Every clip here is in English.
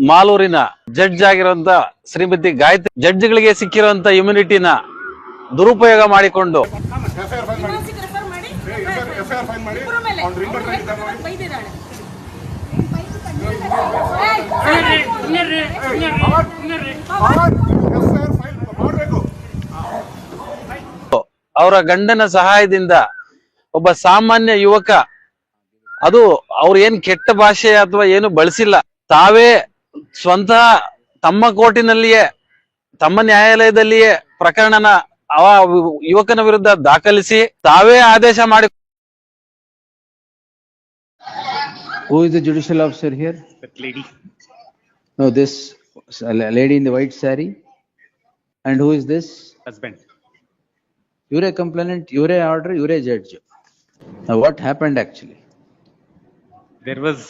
ಮಾಲೂರಿನ judge ಆಗಿರುವಂತ ಶ್ರೀಮತಿ ಗಾಯತ್ರಿ ಜಡ್ಜ್ಗಳಿಗೆ ಸಿಕ್ಕಿರುವಂತ ಇಮ್ಯುನಿಟಿನ ದುರುಪಯೋಗ ಮಾಡಿಕೊಂಡು ಅವರ ಗಂಡನ ಸಹಾಯದಿಂದ ಒಬ್ಬ ಸಾಮಾನ್ಯ ಯುವಕ, ಅದು ಅವ್ರು ಏನ್ ಕೆಟ್ಟ ಭಾಷೆ ಅಥವಾ ಏನು ಬಳಸಿಲ್ಲ, ತಾವೇ ಸ್ವಂತ ತಮ್ಮ ಕೋರ್ಟಿನಲ್ಲಿಯೇ ತಮ್ಮ ನ್ಯಾಯಾಲಯದಲ್ಲಿಯೇ ಪ್ರಕರಣನ ಆ ಯುವಕನ ವಿರುದ್ಧ ದಾಖಲಿಸಿ ತಾವೇ ಆದೇಶ ಮಾಡಿ. Who is the judicial officer here? That lady. No, this lady in the white saree. And who is this? Husband. You're a complainant, you're a order, you're a judge. Now what happened actually? There was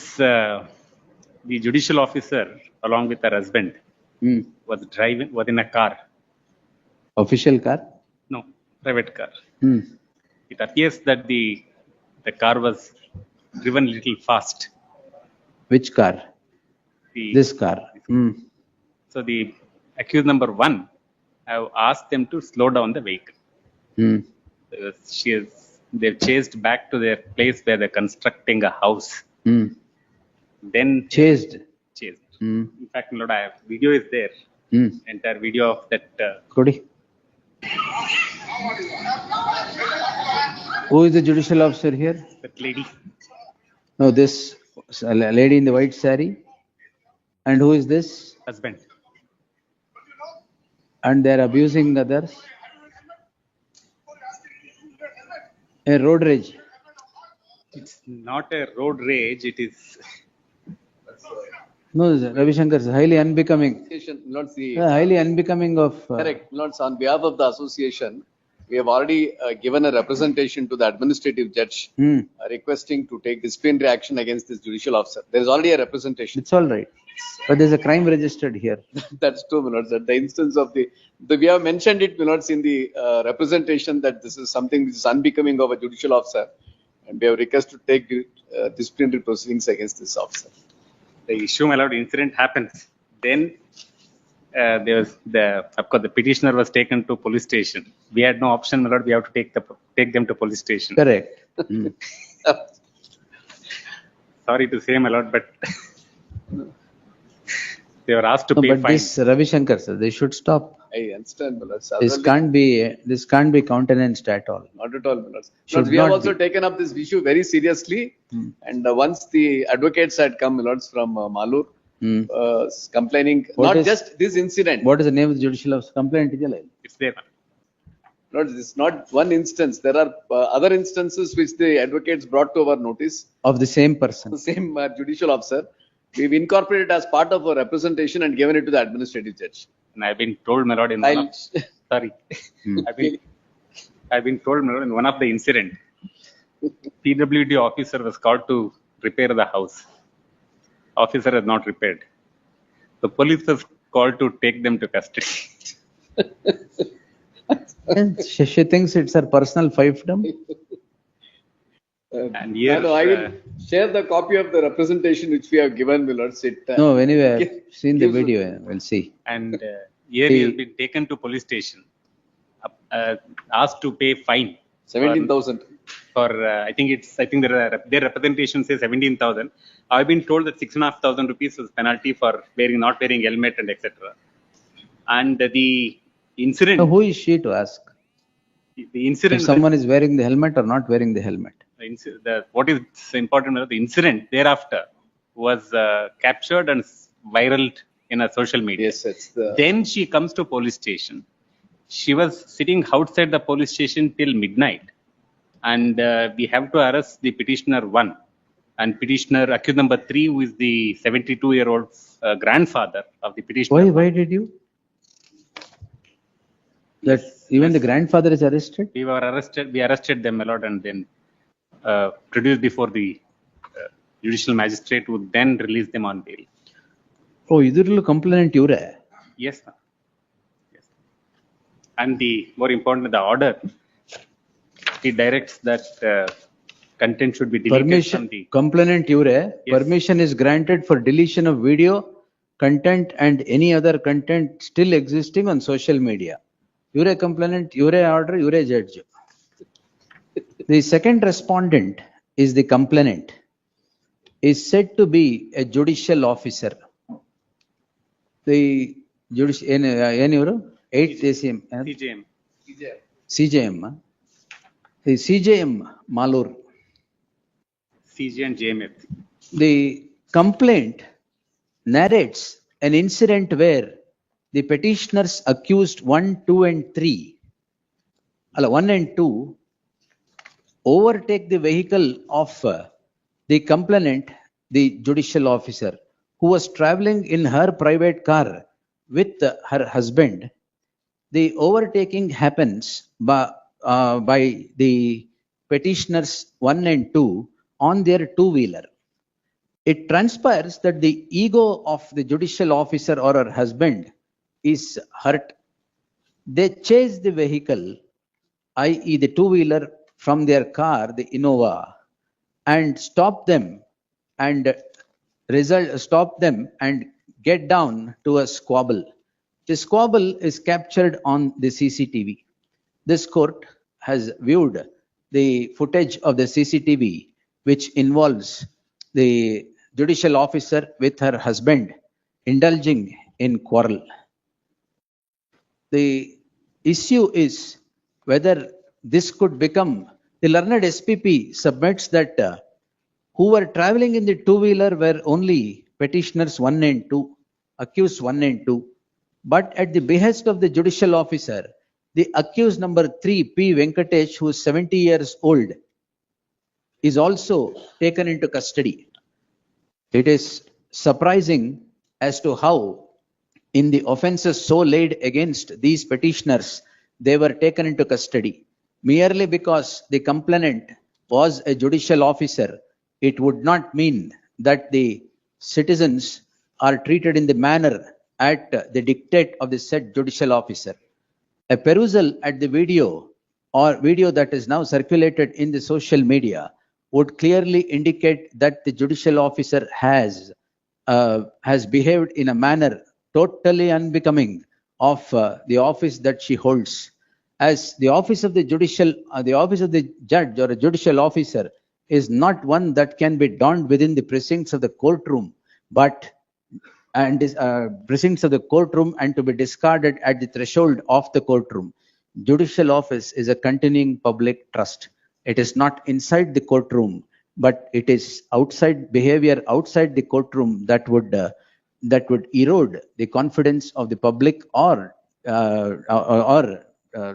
the judicial officer along with her husband was in a car. Official car? No, private car. It appears that the car was driven a little fast. Which car? This car. So the accused number 1 have asked them to slow down the vehicle. They've chased back to their place where they're constructing a house. Then Chased. In fact, Lord, I have video is there. Entire video of that. Kodi. Who is the judicial officer here? That lady. No, this lady in the white saree. And who is this? Husband. And they are abusing others. A road rage. It's not a road rage. It is. No, Ravi Shankar is highly unbecoming. Lords, Highly unbecoming of. correct. Lords, on behalf of the association, we have already given a representation to the administrative judge requesting to take disciplinary action against this judicial officer. There is already a representation. It's all right. But there's a crime registered here. That's true, my lords. At the instance of we have mentioned it, my lords, in the representation that this is something which is unbecoming of a judicial officer, and we have requested to take disciplinary proceedings against this officer. The issue, my lord, incident happens. Then there was of course, the petitioner was taken to police station. We had no option, my lord. We have to take them to police station. Correct. Sorry to say, my lord, but they were asked to No, pay but fine. this Ravi Shankar sir, they should stop. I understand, my lords. This can't be countenanced at all. Not at all, my lords. Should Lords, we have not also taken up this issue very seriously. And once the advocates had come, my lords, from Malur, complaining, What not is- just this incident. What is the name of the judicial officer? Complaint idiyala? It's there. Lords, this is not one instance. There are other instances which the advocates brought to our notice. Of the same person. The same judicial officer. We've incorporated as part of our representation and given it to the administrative judge. And I've been told, my lord, in one of, sorry, I've been told, my lord, in one of the incident, PWD officer was called to repair the house. Officer has not repaired. The police was called to take them to custody. She thinks it's her personal fiefdom. And here, I will share the copy of the representation which we have given, my lords. No, anyway, I've seen the video. We'll see. and here he has been taken to police station, asked to pay fine 17,000. for I think their representation says 17,000. I've been told that 6,500 rupees was penalty for not wearing helmet and etc. And the incident. So who is she to ask? The incident. If someone is wearing the helmet or not wearing the helmet? What is important? The incident thereafter was captured and viral in a social media. Yes, it's the. Then she comes to police station. She was sitting outside the police station till midnight, and we have to arrest the petitioner 1 and petitioner accused number 3, who is the 72-year-old grandfather of the petitioner. Why did you? That even the grandfather is arrested? We arrested them, my lord, and then produced before the judicial magistrate, who then released them on bail. Oh, idurlu complainant ivre? Yes, ma'am. Yes. And the more important, the order he directs that content should be deleted from Permission, the. complainant Ure, Yes. permission is granted for deletion of video, content and any other content still existing on social media. Ure complainant, Ure order, Ure judge. The second respondent is the complainant, is said to be a judicial officer. The judicial, ಏನು 8th ACM, CJM. CJM, the CJM Malur. CJ and JMF. The complaint narrates an incident where the petitioners accused 1, 2 and 3, 1 and 2 overtake the vehicle of the complainant, the judicial officer, who was traveling in her private car with her husband. The overtaking happens by the petitioners 1 and 2 on their two-wheeler. It transpires that the ego of the judicial officer or her husband is hurt. They chase the vehicle, i.e. the two-wheeler, from their car, the Innova, and stop them and get down to a squabble. The squabble is captured on the CCTV. This court has viewed the footage of the CCTV, which involves the judicial officer with her husband indulging in quarrel. The issue is whether this could become, the learned SPP submits that who were traveling in the two-wheeler were only petitioners 1 and 2, accused 1 and 2. But at the behest of the judicial officer, the accused number 3, P. Venkatesh, who is 70 years old, is also taken into custody. It is surprising as to how, in the offences so laid against these petitioners, they were taken into custody. Merely because the complainant was a judicial officer, it would not mean that the citizens are treated in the manner at the dictate of the said judicial officer. A perusal at the video or video that is now circulated in the social media would clearly indicate that the judicial officer has behaved in a manner totally unbecoming of the office that she holds. As the office of the judge or a judicial officer is not one that can be donned within the precincts of the courtroom, but precincts of the courtroom and to be discarded at the threshold of the courtroom. Judicial office is a continuing public trust. It is not inside the courtroom, but it is outside behavior outside the courtroom that would erode the confidence of the public or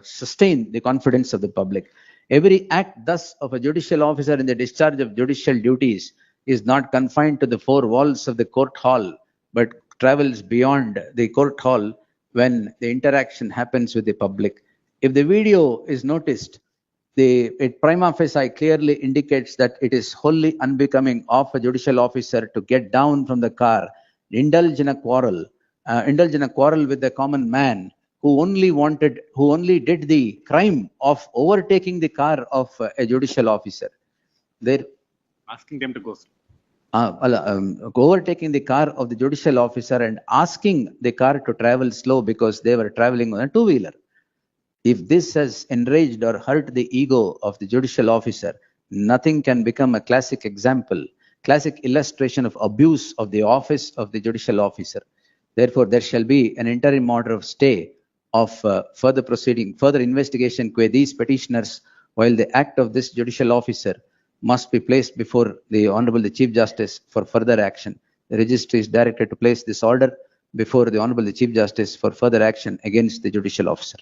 sustain the confidence of the public. Every act thus of a judicial officer in the discharge of judicial duties is not confined to the four walls of the court hall, but travels beyond the court hall when the interaction happens with the public. If the video is noticed, it prima facie clearly indicates that it is wholly unbecoming of a judicial officer to get down from the car, indulge in a quarrel with a common man who only did the crime of overtaking the car of a judicial officer. They're Asking them to go slow. overtaking the car of the judicial officer and asking the car to travel slow because they were traveling on a two-wheeler. If this has enraged or hurt the ego of the judicial officer, nothing can become a classic illustration of abuse of the office of the judicial officer. Therefore, there shall be an interim order of stay of further investigation by these petitioners, while the act of this judicial officer must be placed before the Honorable Chief Justice for further action. The registry is directed to place this order before the Honorable Chief Justice for further action against the judicial officer.